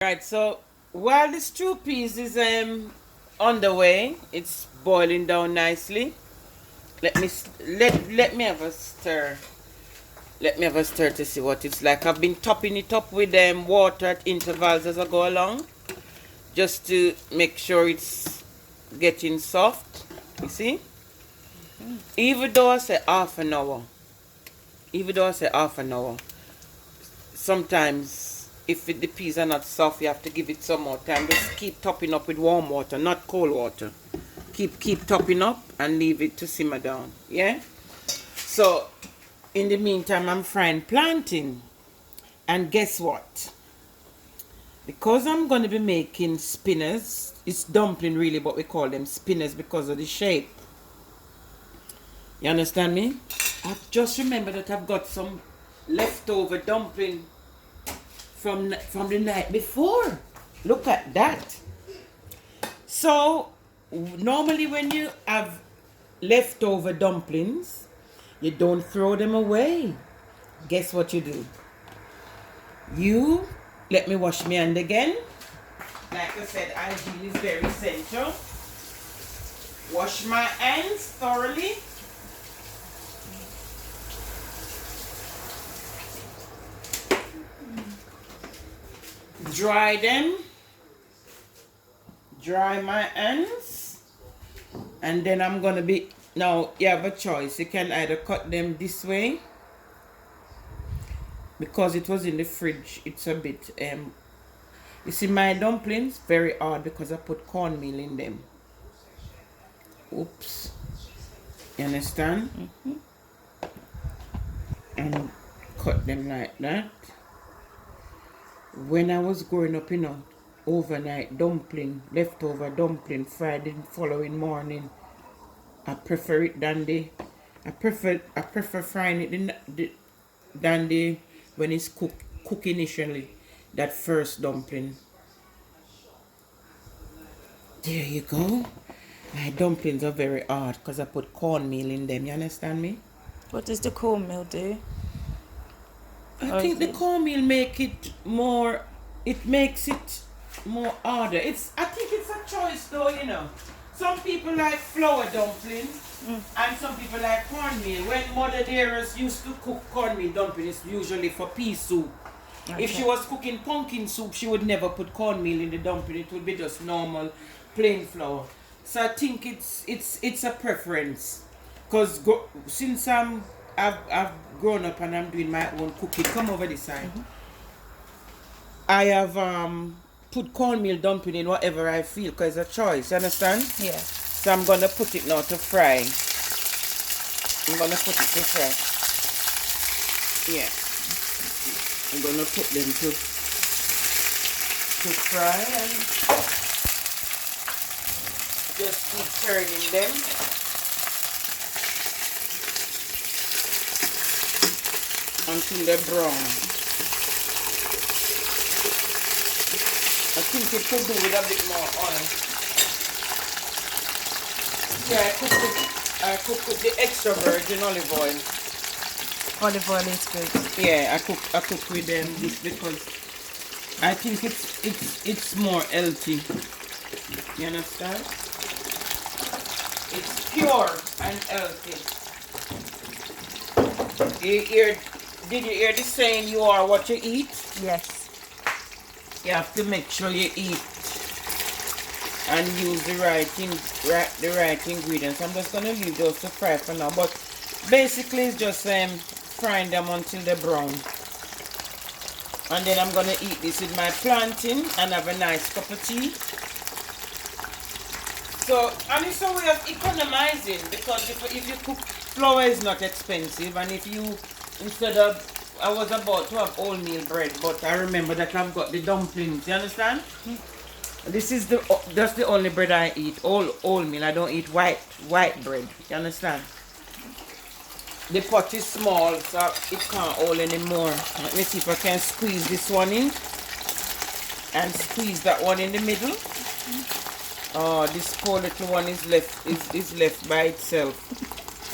Right, so while the stew peas is on the way, it's boiling down nicely. Let me have a stir. Let me have a stir to see what it's like. I've been topping it up with water at intervals as I go along, just to make sure it's getting soft. You see? Even though I say half an hour, even though I say half an hour, sometimes if the peas are not soft, you have to give it some more time. Just keep topping up with warm water, not cold water. Keep topping up and leave it to simmer down. Yeah. So in the meantime, I'm frying plantain, and guess what? Because I'm going to be making spinners, it's dumpling really, but we call them spinners because of the shape. You understand me? I've just remembered that I've got some leftover dumpling from the night before. Look at that. So normally when you have leftover dumplings, you don't throw them away. Guess what you do? You let me wash my hand again. Like I said, hygiene is very essential. Wash my hands thoroughly. Dry them. Dry my hands. And then I'm gonna be, now you have a choice. You can either cut them this way, because it was in the fridge, it's a bit you see my dumplings very hard because I put cornmeal in them. Oops. You understand? And cut them like that. When I was growing up, overnight dumpling, leftover dumpling fried the following morning, I prefer it than I prefer frying it than when it's cook initially, that first dumpling. There you go. My dumplings are very hard because I put cornmeal in them. You understand me? What does the cornmeal do? I think the cornmeal makes it more harder. I think it's a choice though. Some people like flour dumplings and some people like cornmeal. When Mother Dearest used to cook cornmeal dumplings, usually for pea soup. Okay. If she was cooking pumpkin soup, she would never put cornmeal in the dumpling. It would be just normal plain flour. So I think it's a preference. Because since I've grown up and I'm doing my own cooking. Come over this side. I have put cornmeal dumpling in whatever I feel because it's a choice. You understand? Yeah. So I'm gonna put it now to fry. I'm gonna put it to fry. Yeah. I'm gonna put them to fry and just keep turning them. Until they're brown. I think you could do with a bit more oil. Yeah, I cook with the extra virgin olive oil. Olive oil is good. Yeah, I cook with this because I think it's more healthy. You understand? It's pure and healthy. Did you hear the saying, you are what you eat? Yes. You have to make sure you eat and use the right ingredients. I'm just gonna leave those to fry for now, but basically it's just frying them until they're brown. And then I'm gonna eat this with my plantain and have a nice cup of tea. So, and it's a way of economizing, because if you cook, flour is not expensive, and if you, I was about to have wholemeal bread, but I remember that I've got the dumplings, you understand? This is that's the only bread I eat, wholemeal. I don't eat white bread, you understand? The pot is small, so it can't hold anymore. Let me see if I can squeeze this one in, and squeeze that one in the middle. Oh, this poor little one is left by itself.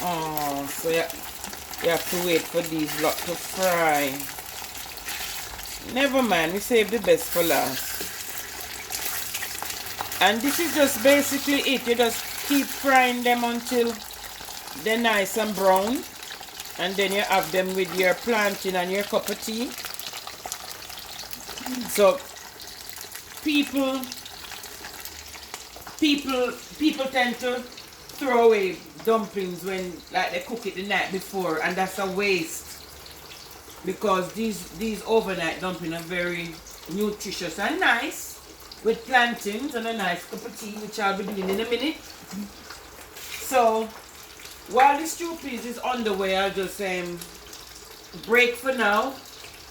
Oh, so you have to wait for these lot to fry. Never mind, we save the best for last. And this is just basically it. You just keep frying them until they're nice and brown. And then you have them with your plantain and your cup of tea. So people tend to throw away dumplings when like they cook it the night before, and that's a waste, because these overnight dumplings are very nutritious and nice with plantains and a nice cup of tea, which I'll be doing in a minute. So while the stew peas is on the way, I'll just break for now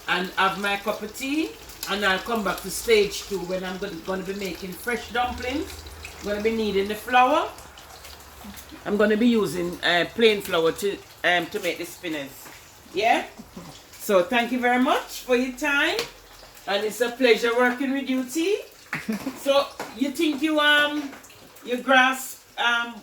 and have my cup of tea, and I'll come back to stage 2 when I'm going to be making fresh dumplings. I'm going to be needing the flour. I'm going to be using plain flour to make the spinners. Yeah? So thank you very much for your time, and it's a pleasure working with you, T. So you think you grasp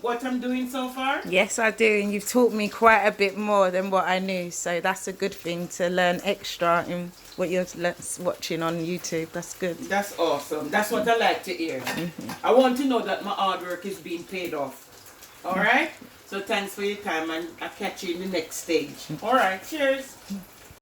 what I'm doing so far? Yes, I do, and you've taught me quite a bit more than what I knew, so that's a good thing to learn extra in what you're watching on YouTube. That's good. That's awesome. That's what I like to hear. I want to know that my hard work is being paid off. All right? So thanks for your time, and I'll catch you in the next stage. All right, cheers.